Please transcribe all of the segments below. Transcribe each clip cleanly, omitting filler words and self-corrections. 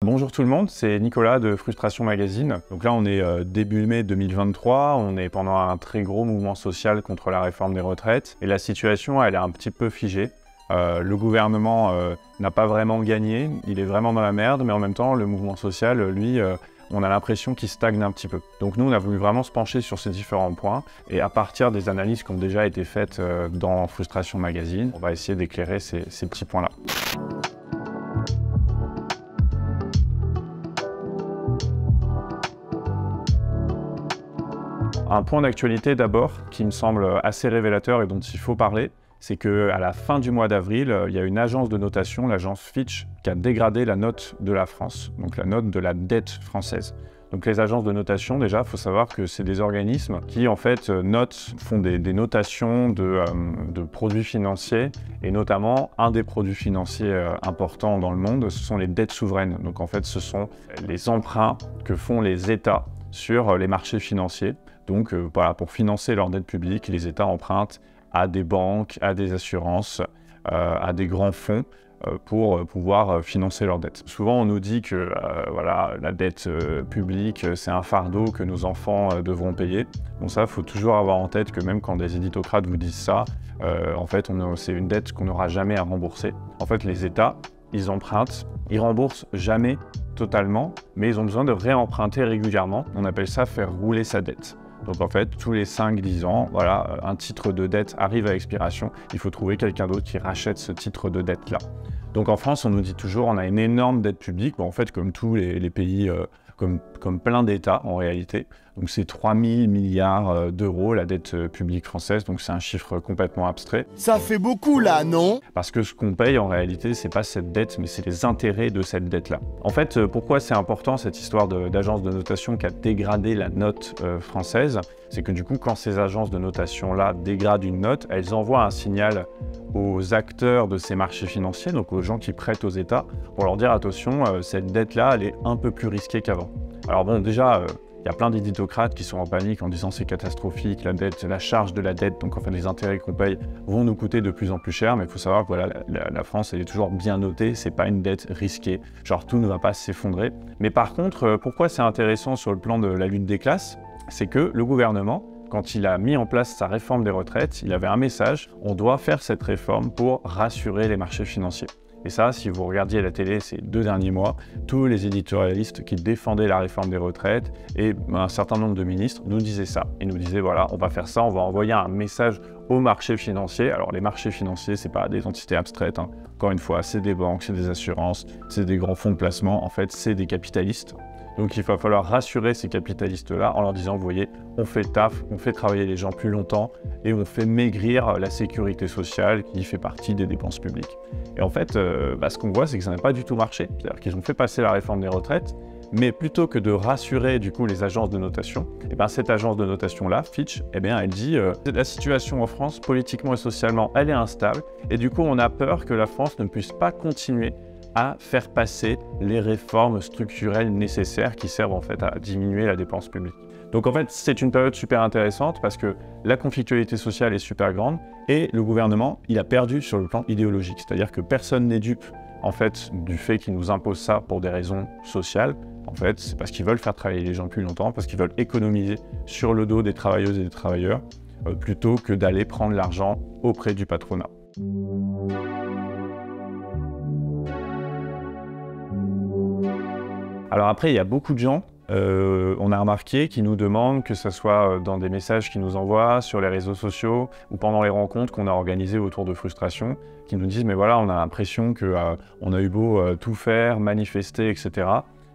Bonjour tout le monde, c'est Nicolas de Frustration Magazine. Donc là on est début mai 2023, on est pendant un très gros mouvement social contre la réforme des retraites et la situation elle est un petit peu figée. Le gouvernement n'a pas vraiment gagné, il est vraiment dans la merde, mais en même temps le mouvement social, lui, on a l'impression qu'il stagne un petit peu. Donc nous on a voulu vraiment se pencher sur ces différents points et à partir des analyses qui ont déjà été faites dans Frustration Magazine, on va essayer d'éclairer ces petits points-là. Un point d'actualité d'abord qui me semble assez révélateur et dont il faut parler, c'est qu'à la fin du mois d'avril, il y a une agence de notation, l'agence Fitch, qui a dégradé la note de la France, donc la note de la dette française. Donc les agences de notation, déjà, il faut savoir que c'est des organismes qui, en fait, font des notations de produits financiers, et notamment, un des produits financiers importants dans le monde, ce sont les dettes souveraines. Donc en fait, ce sont les emprunts que font les États sur les marchés financiers. Donc voilà, pour financer leur dette publique, les États empruntent à des banques, à des assurances, à des grands fonds pour pouvoir financer leurs dettes. Souvent, on nous dit que voilà, la dette publique, c'est un fardeau que nos enfants devront payer. Bon, ça, il faut toujours avoir en tête que même quand des éditocrates vous disent ça, en fait, c'est une dette qu'on n'aura jamais à rembourser. En fait, les États, ils empruntent, ils remboursent jamais totalement, mais ils ont besoin de réemprunter régulièrement. On appelle ça faire rouler sa dette. Donc en fait, tous les 5-10 ans, voilà, un titre de dette arrive à expiration, il faut trouver quelqu'un d'autre qui rachète ce titre de dette-là. Donc en France, on nous dit toujours on a une énorme dette publique, bon, en fait comme tous les pays, comme plein d'États en réalité. Donc c'est 3 000 milliards d'euros la dette publique française, donc c'est un chiffre complètement abstrait. Ça fait beaucoup là, non? Parce que ce qu'on paye en réalité, c'est pas cette dette, mais c'est les intérêts de cette dette-là. En fait, pourquoi c'est important cette histoire d'agence de notation qui a dégradé la note française? C'est que du coup, quand ces agences de notation-là dégradent une note, elles envoient un signal aux acteurs de ces marchés financiers, donc aux gens qui prêtent aux États, pour leur dire attention, cette dette-là, elle est un peu plus risquée qu'avant. Alors bon, déjà, il y a plein d'éditocrates qui sont en panique en disant c'est catastrophique, la dette, la charge de la dette, donc en fait les intérêts qu'on paye vont nous coûter de plus en plus cher, mais il faut savoir que voilà, la France elle est toujours bien notée, c'est pas une dette risquée, genre tout ne va pas s'effondrer. Mais par contre, pourquoi c'est intéressant sur le plan de la lutte des classes, c'est que le gouvernement, quand il a mis en place sa réforme des retraites, il avait un message, on doit faire cette réforme pour rassurer les marchés financiers. Et ça, si vous regardiez la télé ces 2 derniers mois, tous les éditorialistes qui défendaient la réforme des retraites et un certain nombre de ministres nous disaient ça. Ils nous disaient, voilà, on va faire ça, on va envoyer un message aux marchés financiers. Alors les marchés financiers, c'est pas des entités abstraites, hein. Encore une fois, c'est des banques, c'est des assurances, c'est des grands fonds de placement. En fait, c'est des capitalistes. Donc il va falloir rassurer ces capitalistes-là en leur disant, vous voyez, on fait le taf, on fait travailler les gens plus longtemps et on fait maigrir la sécurité sociale qui fait partie des dépenses publiques. Et en fait, ce qu'on voit, c'est que ça n'a pas du tout marché. C'est-à-dire qu'ils ont fait passer la réforme des retraites, mais plutôt que de rassurer du coup les agences de notation, cette agence de notation-là, Fitch, elle dit la situation en France, politiquement et socialement, elle est instable et du coup on a peur que la France ne puisse pas continuer à faire passer les réformes structurelles nécessaires qui servent en fait à diminuer la dépense publique. Donc en fait, c'est une période super intéressante parce que la conflictualité sociale est super grande et le gouvernement, il a perdu sur le plan idéologique. C'est-à-dire que personne n'est dupe en fait du fait qu'ils nous imposent ça pour des raisons sociales. En fait, c'est parce qu'ils veulent faire travailler les gens plus longtemps, parce qu'ils veulent économiser sur le dos des travailleuses et des travailleurs plutôt que d'aller prendre l'argent auprès du patronat. Alors après, il y a beaucoup de gens, on a remarqué, qui nous demandent, que ce soit dans des messages qu'ils nous envoient, sur les réseaux sociaux, ou pendant les rencontres qu'on a organisées autour de Frustration, qui nous disent « mais voilà, on a l'impression qu'on a eu beau tout faire, manifester, etc.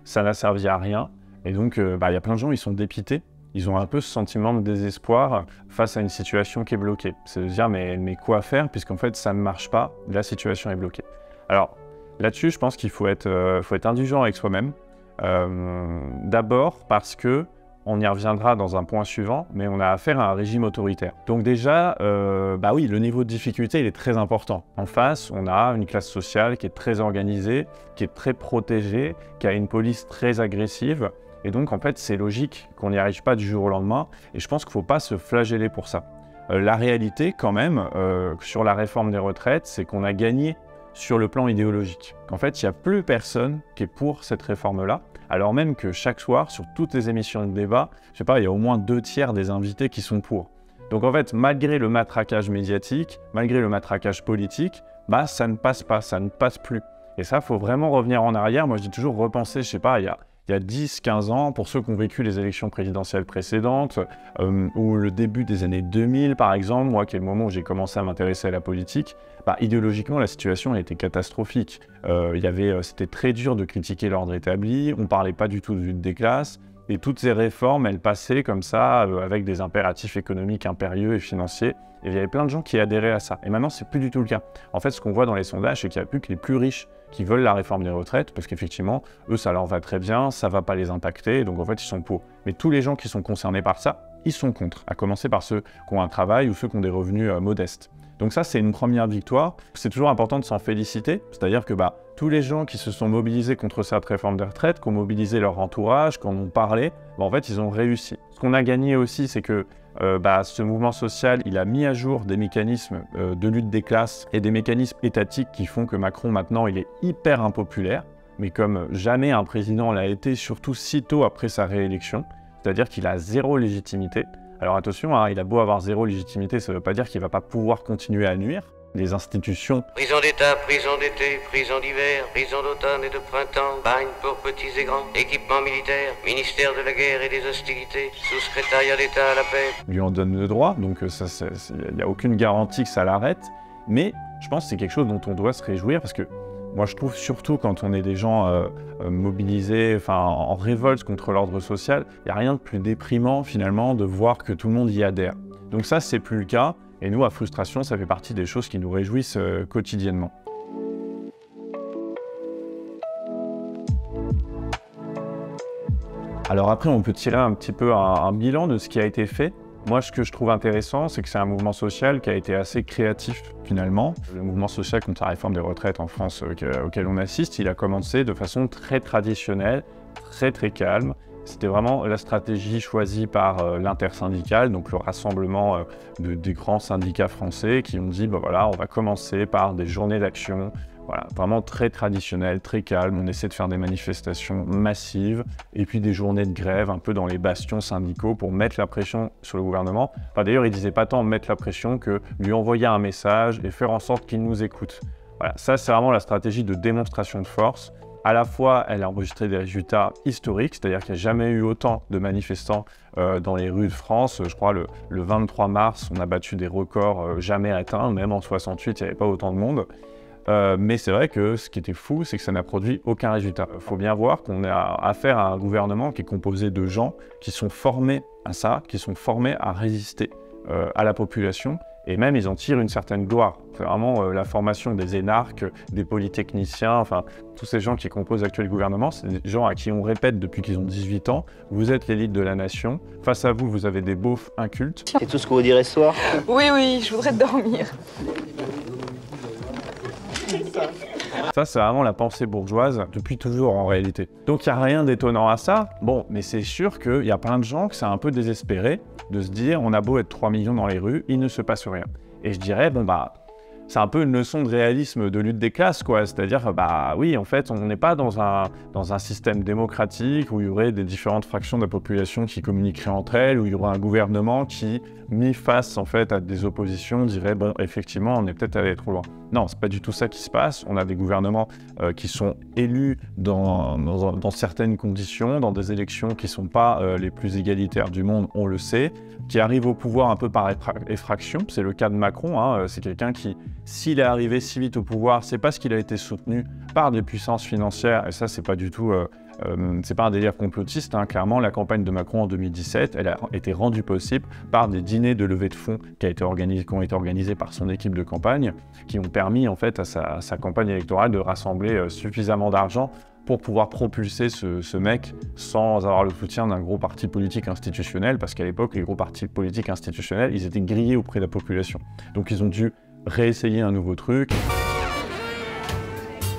Ça n'a servi à rien ». Et donc, il y a plein de gens, ils sont dépités. Ils ont un peu ce sentiment de désespoir face à une situation qui est bloquée. C'est de se dire « mais quoi faire, puisqu'en fait, ça ne marche pas, la situation est bloquée ». Alors, là-dessus, je pense qu'il faut être indulgent avec soi-même. D'abord parce que, on y reviendra dans un point suivant, mais on a affaire à un régime autoritaire. Donc déjà, oui, le niveau de difficulté il est très important. En face, on a une classe sociale qui est très organisée, qui est très protégée, qui a une police très agressive, et donc en fait c'est logique qu'on n'y arrive pas du jour au lendemain, et je pense qu'il ne faut pas se flageller pour ça. La réalité quand même, sur la réforme des retraites, c'est qu'on a gagné sur le plan idéologique. En fait, il n'y a plus personne qui est pour cette réforme-là, alors même que chaque soir, sur toutes les émissions de débat, je sais pas, il y a au moins 2/3 des invités qui sont pour. Donc en fait, malgré le matraquage médiatique, malgré le matraquage politique, bah ça ne passe pas, ça ne passe plus. Et ça, il faut vraiment revenir en arrière. Moi, je dis toujours repenser, je sais pas, il y a 10-15 ans, pour ceux qui ont vécu les élections présidentielles précédentes, ou le début des années 2000, par exemple, moi, qui est le moment où j'ai commencé à m'intéresser à la politique, bah, idéologiquement, la situation a été catastrophique. C'était très dur de critiquer l'ordre établi, on ne parlait pas du tout de lutte des classes, et toutes ces réformes, elles passaient comme ça, avec des impératifs économiques impérieux et financiers, et il y avait plein de gens qui adhéraient à ça. Et maintenant, c'est plus du tout le cas. En fait, ce qu'on voit dans les sondages, c'est qu'il n'y a plus que les plus riches qui veulent la réforme des retraites, parce qu'effectivement, eux, ça leur va très bien, ça ne va pas les impacter, donc en fait, ils sont pour. Mais tous les gens qui sont concernés par ça, ils sont contre, à commencer par ceux qui ont un travail ou ceux qui ont des revenus modestes. Donc ça, c'est une première victoire. C'est toujours important de s'en féliciter, c'est-à-dire que tous les gens qui se sont mobilisés contre cette réforme des retraites, qui ont mobilisé leur entourage, qui en ont parlé, en fait, ils ont réussi. Ce qu'on a gagné aussi, c'est que ce mouvement social, il a mis à jour des mécanismes de lutte des classes et des mécanismes étatiques qui font que Macron, maintenant, il est hyper impopulaire, mais comme jamais un président l'a été, surtout sitôt après sa réélection, c'est-à-dire qu'il a zéro légitimité. Alors attention, hein, il a beau avoir zéro légitimité, ça ne veut pas dire qu'il ne va pas pouvoir continuer à nuire. Les institutions... Prison d'État, prison d'été, prison d'hiver, prison d'automne et de printemps, bagne pour petits et grands, équipement militaire, ministère de la guerre et des hostilités, sous-secrétariat d'État à la paix. Lui en donne le droit, donc il n'y a aucune garantie que ça l'arrête, mais je pense que c'est quelque chose dont on doit se réjouir, parce que moi je trouve surtout quand on est des gens mobilisés, en révolte contre l'ordre social, il n'y a rien de plus déprimant finalement de voir que tout le monde y adhère. Donc ça, c'est plus le cas. Et nous, à Frustration, ça fait partie des choses qui nous réjouissent quotidiennement. Alors après, on peut tirer un petit peu un bilan de ce qui a été fait. Moi, ce que je trouve intéressant, c'est que c'est un mouvement social qui a été assez créatif, finalement. Le mouvement social contre la réforme des retraites en France auquel on assiste, il a commencé de façon très traditionnelle, très calme. C'était vraiment la stratégie choisie par l'intersyndicale, donc le rassemblement des grands syndicats français qui ont dit, voilà, on va commencer par des journées d'action, voilà, vraiment très traditionnel, très calme. On essaie de faire des manifestations massives et puis des journées de grève un peu dans les bastions syndicaux pour mettre la pression sur le gouvernement. D'ailleurs, il ne disait pas tant mettre la pression que lui envoyer un message et faire en sorte qu'il nous écoute. Voilà, ça, c'est vraiment la stratégie de démonstration de force. À la fois, elle a enregistré des résultats historiques, c'est-à-dire qu'il n'y a jamais eu autant de manifestants dans les rues de France. Je crois le 23 mars, on a battu des records jamais atteints, même en 68, il n'y avait pas autant de monde. Mais c'est vrai que ce qui était fou, c'est que ça n'a produit aucun résultat. Il faut bien voir qu'on a affaire à un gouvernement qui est composé de gens qui sont formés à ça, qui sont formés à résister à la population, et même ils en tirent une certaine gloire. C'est vraiment la formation des énarques, des polytechniciens, enfin tous ces gens qui composent l'actuel gouvernement, c'est des gens à qui on répète depuis qu'ils ont 18 ans, vous êtes l'élite de la nation, face à vous, vous avez des beaufs incultes. C'est tout ce que vous direz ce soir? Oui, je voudrais dormir. Ça, c'est vraiment la pensée bourgeoise depuis toujours en réalité. Donc il n'y a rien d'étonnant à ça. Bon, mais c'est sûr qu'il y a plein de gens que c'est un peu désespéré de se dire on a beau être 3 millions dans les rues, il ne se passe rien. Et je dirais, c'est un peu une leçon de réalisme de lutte des classes, quoi. C'est-à-dire, oui, en fait, on n'est pas dans un système démocratique où il y aurait des différentes fractions de la population qui communiqueraient entre elles, où il y aurait un gouvernement qui, mis face en fait à des oppositions, dirait effectivement, on est peut-être allé trop loin. Non, c'est pas du tout ça qui se passe. On a des gouvernements qui sont élus dans certaines conditions, dans des élections qui sont pas les plus égalitaires du monde, on le sait, qui arrivent au pouvoir un peu par effraction. C'est le cas de Macron, hein. C'est quelqu'un qui, s'il est arrivé si vite au pouvoir, c'est parce qu'il a été soutenu par des puissances financières, et ça, c'est pas du tout... c'est pas un délire complotiste, hein. Clairement, la campagne de Macron en 2017, elle a été rendue possible par des dîners de levée de fonds qui ont été organisés par son équipe de campagne, qui ont permis en fait à sa campagne électorale de rassembler suffisamment d'argent pour pouvoir propulser ce mec sans avoir le soutien d'un gros parti politique institutionnel, parce qu'à l'époque, les gros partis politiques institutionnels, ils étaient grillés auprès de la population. Donc ils ont dû réessayer un nouveau truc.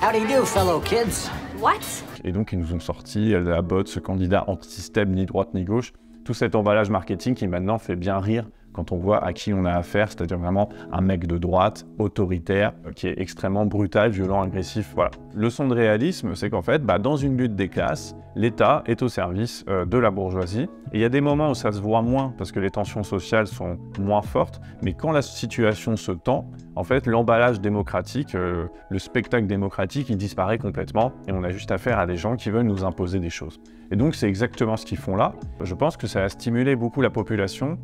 How do you do, fellow kids? What? Et donc, ils nous ont sorti la botte, ce candidat anti-système, ni droite ni gauche, tout cet emballage marketing qui maintenant fait bien rire quand on voit à qui on a affaire, c'est-à-dire vraiment un mec de droite, autoritaire, qui est extrêmement brutal, violent, agressif, voilà. Leçon de réalisme, c'est qu'en fait, dans une lutte des classes, l'État est au service de la bourgeoisie. Et il y a des moments où ça se voit moins, parce que les tensions sociales sont moins fortes, mais quand la situation se tend, en fait, l'emballage démocratique, le spectacle démocratique, il disparaît complètement, et on a juste affaire à des gens qui veulent nous imposer des choses. Et donc, c'est exactement ce qu'ils font là. Je pense que ça a stimulé beaucoup la population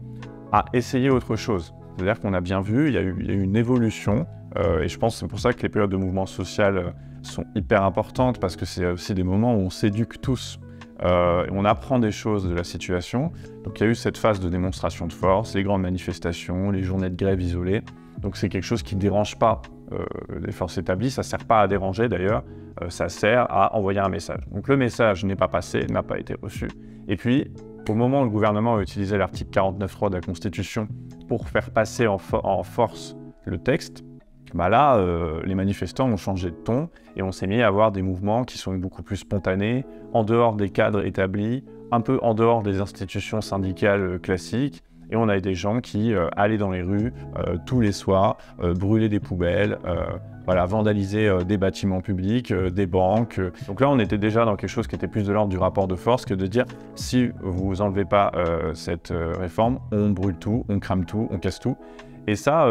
à essayer autre chose. C'est-à-dire qu'on a bien vu, il y a eu une évolution, et je pense que c'est pour ça que les périodes de mouvement social sont hyper importantes, parce que c'est aussi des moments où on s'éduque tous, on apprend des choses de la situation. Donc il y a eu cette phase de démonstration de force, les grandes manifestations, les journées de grève isolées. Donc c'est quelque chose qui ne dérange pas les forces établies, ça ne sert pas à déranger d'ailleurs, ça sert à envoyer un message. Donc le message n'est pas passé, n'a pas été reçu. Et puis, au moment où le gouvernement a utilisé l'article 49.3 de la Constitution pour faire passer en force le texte, là, les manifestants ont changé de ton et on s'est mis à avoir des mouvements qui sont beaucoup plus spontanés, en dehors des cadres établis, un peu en dehors des institutions syndicales classiques. Et on a des gens qui allaient dans les rues tous les soirs, brûler des poubelles, vandaliser des bâtiments publics, des banques. Donc là, on était déjà dans quelque chose qui était plus de l'ordre du rapport de force que de dire si vous enlevez pas cette réforme, on brûle tout, on crame tout, on casse tout. Et ça,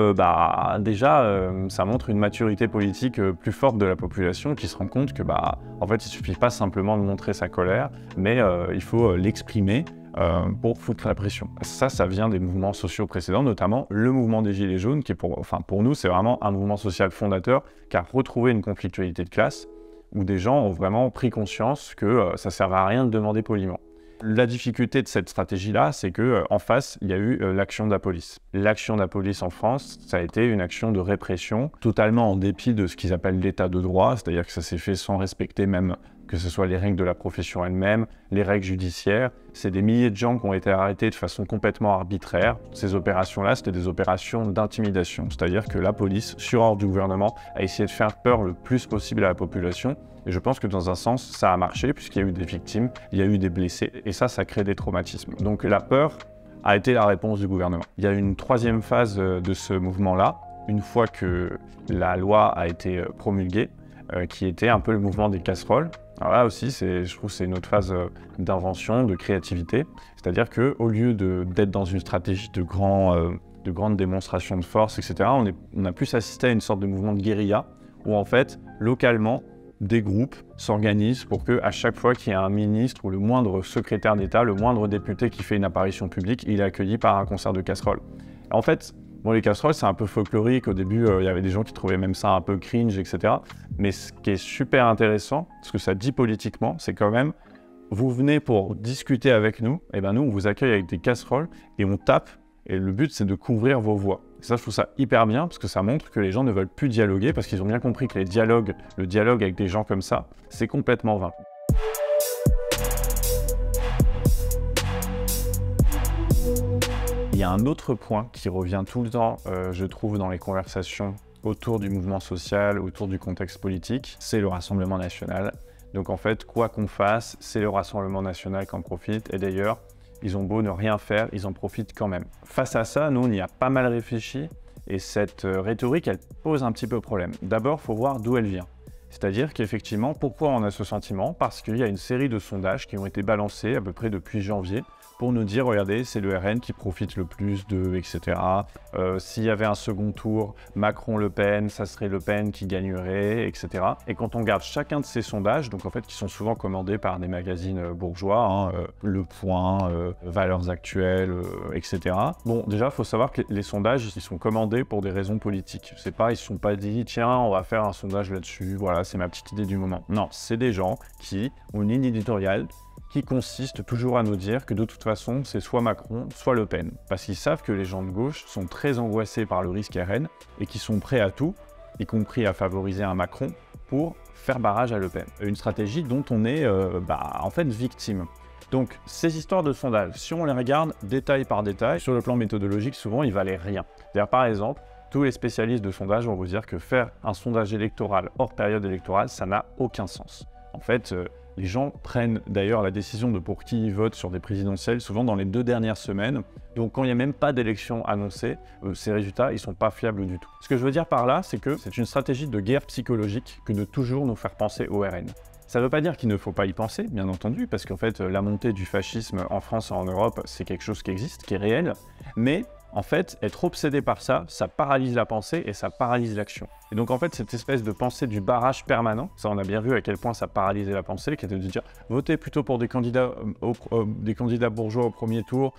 ça montre une maturité politique plus forte de la population qui se rend compte que, en fait, il suffit pas simplement de montrer sa colère, mais il faut l'exprimer pour foutre la pression. Ça vient des mouvements sociaux précédents, notamment le mouvement des Gilets jaunes, qui pour nous, c'est vraiment un mouvement social fondateur qui a retrouvé une conflictualité de classe, où des gens ont vraiment pris conscience que ça ne servait à rien de demander poliment. La difficulté de cette stratégie-là, c'est qu'en face, il y a eu l'action de la police. L'action de la police en France, ça a été une action de répression, totalement en dépit de ce qu'ils appellent l'état de droit, c'est-à-dire que ça s'est fait sans respecter même que ce soit les règles de la profession elle-même, les règles judiciaires. C'est des milliers de gens qui ont été arrêtés de façon complètement arbitraire. Ces opérations-là, c'était des opérations d'intimidation, c'est-à-dire que la police, sur ordre du gouvernement, a essayé de faire peur le plus possible à la population. Et je pense que dans un sens, ça a marché, puisqu'il y a eu des victimes, il y a eu des blessés, et ça crée des traumatismes. Donc la peur a été la réponse du gouvernement. Il y a une troisième phase de ce mouvement-là, une fois que la loi a été promulguée, qui était un peu le mouvement des casseroles. Alors là aussi, je trouve que c'est une autre phase d'invention, de créativité. C'est-à-dire qu'au lieu d'être dans une stratégie de grande démonstration de force, etc., on a plus assisté à une sorte de mouvement de guérilla, où en fait, localement, des groupes s'organisent pour qu'à chaque fois qu'il y a un ministre ou le moindre secrétaire d'État, le moindre député qui fait une apparition publique, il est accueilli par un concert de casseroles. En fait, les casseroles, c'est un peu folklorique. Au début, il y avait des gens qui trouvaient même ça un peu cringe, etc. Mais ce qui est super intéressant, ce que ça dit politiquement, c'est quand même, vous venez pour discuter avec nous, et nous, on vous accueille avec des casseroles et on tape. Et le but, c'est de couvrir vos voix. Et ça, je trouve ça hyper bien, parce que ça montre que les gens ne veulent plus dialoguer, parce qu'ils ont bien compris que le dialogue avec des gens comme ça, c'est complètement vain. Il y a un autre point qui revient tout le temps, je trouve, dans les conversations autour du mouvement social, autour du contexte politique, c'est le Rassemblement national. Donc en fait, quoi qu'on fasse, c'est le Rassemblement national qui en profite. Et d'ailleurs, ils ont beau ne rien faire, ils en profitent quand même. Face à ça, nous, on y a pas mal réfléchi. Et cette rhétorique, elle pose un petit peu problème. D'abord, il faut voir d'où elle vient. C'est-à-dire qu'effectivement, pourquoi on a ce sentiment? Parce qu'il y a une série de sondages qui ont été balancés à peu près depuis janvier pour nous dire, regardez, c'est le RN qui profite le plus d'eux, etc. S'il y avait un second tour, Macron-Le Pen, ça serait Le Pen qui gagnerait, etc. Et quand on regarde chacun de ces sondages, donc en fait qui sont souvent commandés par des magazines bourgeois, Le Point, Valeurs Actuelles, etc. Bon, déjà, il faut savoir que les sondages, ils sont commandés pour des raisons politiques. C'est pas, ils ne se sont pas dit, tiens, on va faire un sondage là-dessus, voilà, c'est ma petite idée du moment. Non, c'est des gens qui ont une ligne éditoriale qui consiste toujours à nous dire que de toute façon, c'est soit Macron, soit Le Pen. Parce qu'ils savent que les gens de gauche sont très angoissés par le risque RN et qui sont prêts à tout, y compris à favoriser un Macron, pour faire barrage à Le Pen. Une stratégie dont on est en fait victime. Donc, ces histoires de sondage, si on les regarde détail par détail, sur le plan méthodologique, souvent, ils valaient rien. C'est-à-dire, par exemple, tous les spécialistes de sondage vont vous dire que faire un sondage électoral hors période électorale, ça n'a aucun sens. En fait, Les gens prennent d'ailleurs la décision de pour qui ils votent sur des présidentielles, souvent dans les 2 dernières semaines. Donc quand il n'y a même pas d'élection annoncée, ces résultats, ils ne sont pas fiables du tout. Ce que je veux dire par là, c'est que c'est une stratégie de guerre psychologique que de toujours nous faire penser au RN. Ça ne veut pas dire qu'il ne faut pas y penser, bien entendu, parce qu'en fait, la montée du fascisme en France et en Europe, c'est quelque chose qui existe, qui est réel, mais en fait, être obsédé par ça, ça paralyse la pensée et ça paralyse l'action. Et donc en fait, cette espèce de pensée du barrage permanent, ça on a bien vu à quel point ça paralysait la pensée, qui était de dire votez plutôt pour des candidats bourgeois au premier tour,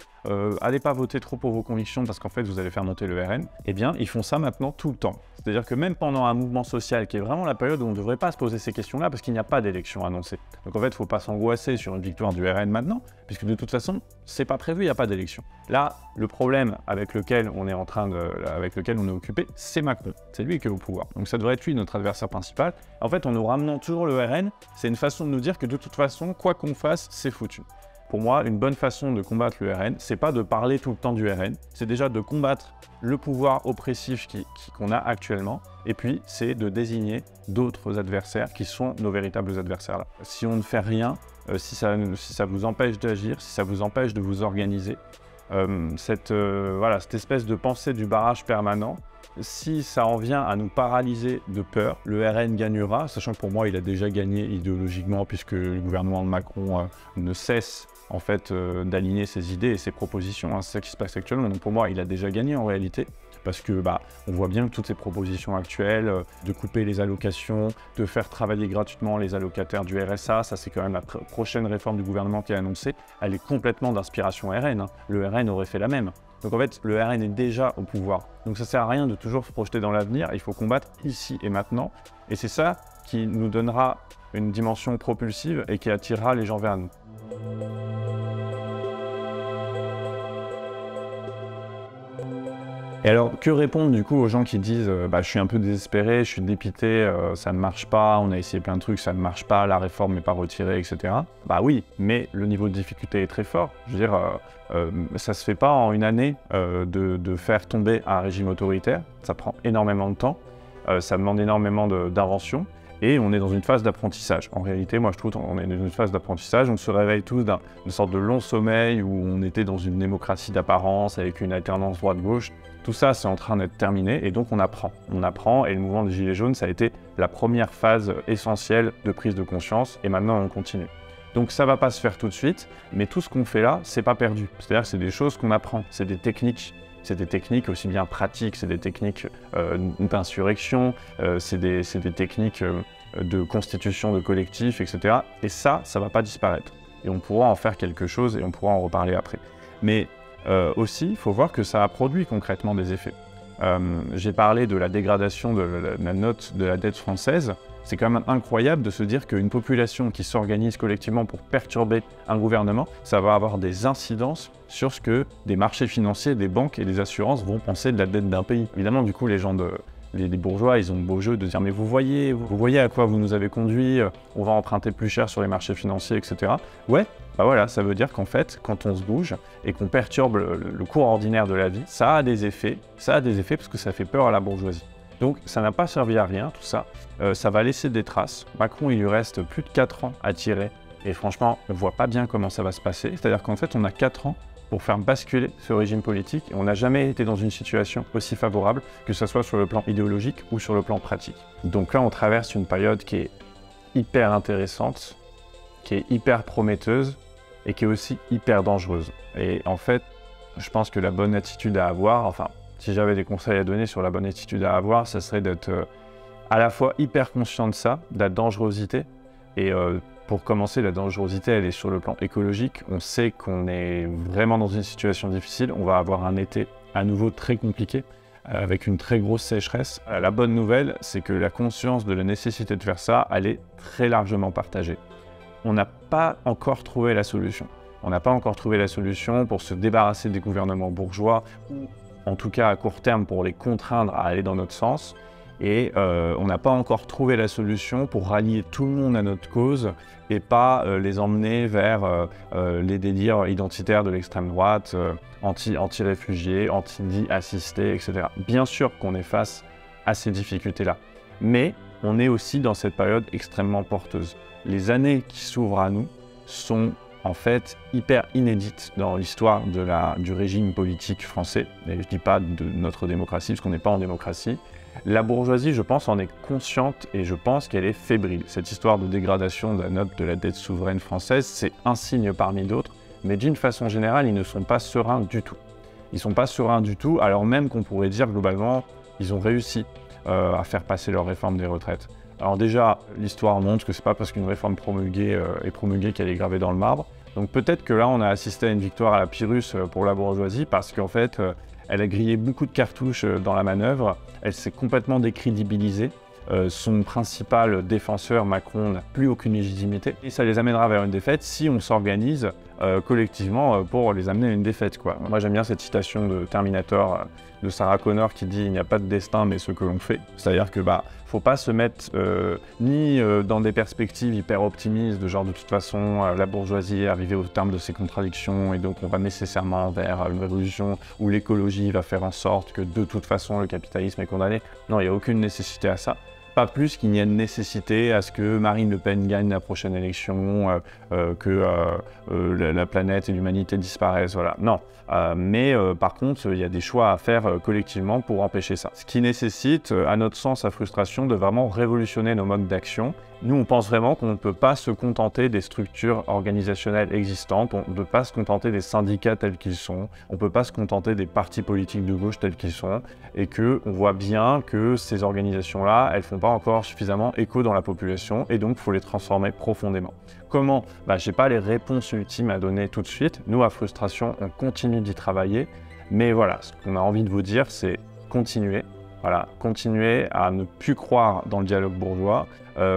allez pas voter trop pour vos convictions parce qu'en fait vous allez faire monter le RN. Eh bien, ils font ça maintenant tout le temps. C'est-à-dire que même pendant un mouvement social, qui est vraiment la période où on ne devrait pas se poser ces questions-là parce qu'il n'y a pas d'élection annoncée. Donc en fait, il ne faut pas s'angoisser sur une victoire du RN maintenant, puisque de toute façon, c'est pas prévu, il n'y a pas d'élection. Là, le problème avec lequel on est occupé, c'est Macron. C'est lui qui est au pouvoir. Donc ça devrait être lui notre adversaire principal. En fait, en nous ramenant toujours le RN, c'est une façon de nous dire que de toute façon, quoi qu'on fasse, c'est foutu. Pour moi, une bonne façon de combattre le RN, c'est pas de parler tout le temps du RN, c'est déjà de combattre le pouvoir oppressif qu'on a actuellement, et puis c'est de désigner d'autres adversaires qui sont nos véritables adversaires là. Si on ne fait rien, si ça vous empêche d'agir, si ça vous empêche de vous organiser, cette espèce de pensée du barrage permanent, si ça en vient à nous paralyser de peur, le RN gagnera, sachant que pour moi il a déjà gagné idéologiquement puisque le gouvernement de Macron ne cesse en fait d'aligner ses idées et ses propositions, hein, c'est ça qui se passe actuellement. Donc pour moi il a déjà gagné en réalité, parce que on voit bien que toutes ces propositions actuelles, de couper les allocations, de faire travailler gratuitement les allocataires du RSA, ça c'est quand même la prochaine réforme du gouvernement qui est annoncée, elle est complètement d'inspiration RN, hein. Le RN aurait fait la même. Donc en fait, le RN est déjà au pouvoir. Donc ça sert à rien de toujours se projeter dans l'avenir, il faut combattre ici et maintenant. Et c'est ça qui nous donnera une dimension propulsive et qui attirera les gens vers nous. Et alors, que répondre du coup aux gens qui disent je suis un peu désespéré, je suis dépité, ça ne marche pas, on a essayé plein de trucs, ça ne marche pas, la réforme n'est pas retirée, etc. Bah oui, mais le niveau de difficulté est très fort. Je veux dire, ça se fait pas en une année de faire tomber un régime autoritaire, ça prend énormément de temps, ça demande énormément d'invention. Et on est dans une phase d'apprentissage. En réalité, moi je trouve qu'on est dans une phase d'apprentissage, on se réveille tous d'une sorte de long sommeil où on était dans une démocratie d'apparence avec une alternance droite-gauche. Tout ça, c'est en train d'être terminé et donc on apprend. On apprend et le mouvement des Gilets jaunes, ça a été la première phase essentielle de prise de conscience et maintenant on continue. Donc ça va pas se faire tout de suite, mais tout ce qu'on fait là, c'est pas perdu. C'est-à-dire que c'est des choses qu'on apprend, c'est des techniques. C'est des techniques aussi bien pratiques, c'est des techniques d'insurrection, c'est des techniques de constitution de collectifs, etc. Et ça ne va pas disparaître. Et on pourra en faire quelque chose et on pourra en reparler après. Mais aussi, il faut voir que ça a produit concrètement des effets. J'ai parlé de la dégradation de la note de la dette française. C'est quand même incroyable de se dire qu'une population qui s'organise collectivement pour perturber un gouvernement, ça va avoir des incidences sur ce que des marchés financiers, des banques et des assurances vont penser de la dette d'un pays. Évidemment, du coup, les bourgeois, ils ont le beau jeu de dire « mais vous voyez à quoi vous nous avez conduit, on va emprunter plus cher sur les marchés financiers, etc. » Ouais, bah voilà, ça veut dire qu'en fait, quand on se bouge et qu'on perturbe le cours ordinaire de la vie, ça a des effets parce que ça fait peur à la bourgeoisie. Donc ça n'a pas servi à rien tout ça, ça va laisser des traces. Macron, il lui reste plus de 4 ans à tirer et franchement, on ne voit pas bien comment ça va se passer. C'est-à-dire qu'en fait, on a 4 ans pour faire basculer ce régime politique et on n'a jamais été dans une situation aussi favorable, que ce soit sur le plan idéologique ou sur le plan pratique. Donc là, on traverse une période qui est hyper intéressante, qui est hyper prometteuse et qui est aussi hyper dangereuse. Et en fait, je pense que la bonne attitude à avoir, enfin, si j'avais des conseils à donner sur la bonne attitude à avoir, ça serait d'être à la fois hyper conscient de ça, de la dangerosité. Et pour commencer, la dangerosité, elle est sur le plan écologique. On sait qu'on est vraiment dans une situation difficile. On va avoir un été à nouveau très compliqué, avec une très grosse sécheresse. La bonne nouvelle, c'est que la conscience de la nécessité de faire ça, elle est très largement partagée. On n'a pas encore trouvé la solution. On n'a pas encore trouvé la solution pour se débarrasser des gouvernements bourgeois, ou en tout cas à court terme pour les contraindre à aller dans notre sens. Et on n'a pas encore trouvé la solution pour rallier tout le monde à notre cause et pas les emmener vers les délires identitaires de l'extrême droite, anti-réfugiés, anti-assistés, etc. Bien sûr qu'on est face à ces difficultés-là. Mais on est aussi dans cette période extrêmement porteuse. Les années qui s'ouvrent à nous sont en fait hyper inédites dans l'histoire du régime politique français. Et je ne dis pas de notre démocratie, parce qu'on n'est pas en démocratie. La bourgeoisie, je pense, en est consciente et je pense qu'elle est fébrile. Cette histoire de dégradation de la note de la dette souveraine française, c'est un signe parmi d'autres, mais d'une façon générale, ils ne sont pas sereins du tout. Ils ne sont pas sereins du tout, alors même qu'on pourrait dire globalement, ils ont réussi à faire passer leur réforme des retraites. Alors déjà, l'histoire montre que ce n'est pas parce qu'une réforme est promulguée qu'elle est gravée dans le marbre. Donc peut-être que là, on a assisté à une victoire à la Pyrrhus pour la bourgeoisie parce qu'en fait, elle a grillé beaucoup de cartouches dans la manœuvre. Elle s'est complètement décrédibilisée. Son principal défenseur, Macron, n'a plus aucune légitimité. Et ça les amènera vers une défaite si on s'organise collectivement pour les amener à une défaite, quoi. Moi, j'aime bien cette citation de Terminator de Sarah Connor qui dit « Il n'y a pas de destin, mais ce que l'on fait ». C'est-à-dire que faut pas se mettre ni dans des perspectives hyper optimistes, de genre de toute façon la bourgeoisie est arrivée au terme de ses contradictions et donc on va nécessairement vers une révolution où l'écologie va faire en sorte que de toute façon le capitalisme est condamné. Non, il n'y a aucune nécessité à ça. Pas plus qu'il n'y a une nécessité à ce que Marine Le Pen gagne la prochaine élection, que la planète et l'humanité disparaissent, voilà. Non, mais par contre, il y a des choix à faire collectivement pour empêcher ça. Ce qui nécessite, à notre sens, à Frustration, de vraiment révolutionner nos modes d'action. Nous, on pense vraiment qu'on ne peut pas se contenter des structures organisationnelles existantes, on ne peut pas se contenter des syndicats tels qu'ils sont, on ne peut pas se contenter des partis politiques de gauche tels qu'ils sont, et qu'on voit bien que ces organisations-là, elles ne font pas encore suffisamment écho dans la population, et donc il faut les transformer profondément. Comment? Je n'ai pas les réponses ultimes à donner tout de suite. Nous, à Frustration, on continue d'y travailler, mais voilà, ce qu'on a envie de vous dire, c'est continuer. Voilà, continuez à ne plus croire dans le dialogue bourgeois,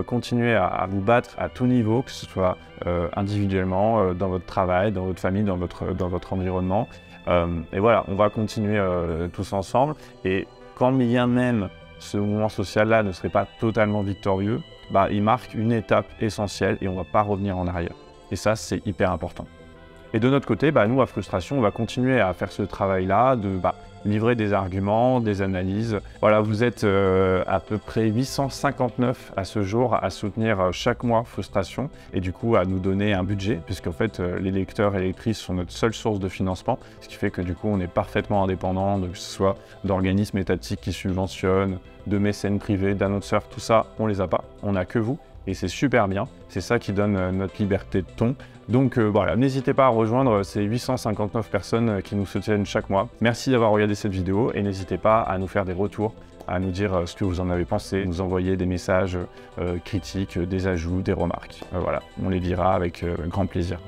continuez à vous battre à tout niveau, que ce soit individuellement, dans votre travail, dans votre famille, dans votre environnement. Et voilà, on va continuer tous ensemble. Et quand bien même ce mouvement social-là ne serait pas totalement victorieux, il marque une étape essentielle et on ne va pas revenir en arrière. Et ça, c'est hyper important. Et de notre côté, nous, à Frustration, on va continuer à faire ce travail-là, de livrer des arguments, des analyses. Voilà, vous êtes à peu près 859 à ce jour à soutenir chaque mois Frustration et du coup à nous donner un budget, puisqu'en fait, les lecteurs et lectrices sont notre seule source de financement, ce qui fait que du coup, on est parfaitement indépendant, que ce soit d'organismes étatiques qui subventionnent, de mécènes privés, d'annonceurs, tout ça, on les a pas, on n'a que vous. Et c'est super bien, c'est ça qui donne notre liberté de ton. Donc voilà, n'hésitez pas à rejoindre ces 859 personnes qui nous soutiennent chaque mois. Merci d'avoir regardé cette vidéo et n'hésitez pas à nous faire des retours, à nous dire ce que vous en avez pensé, nous envoyer des messages critiques, des ajouts, des remarques. Voilà, on les lira avec grand plaisir.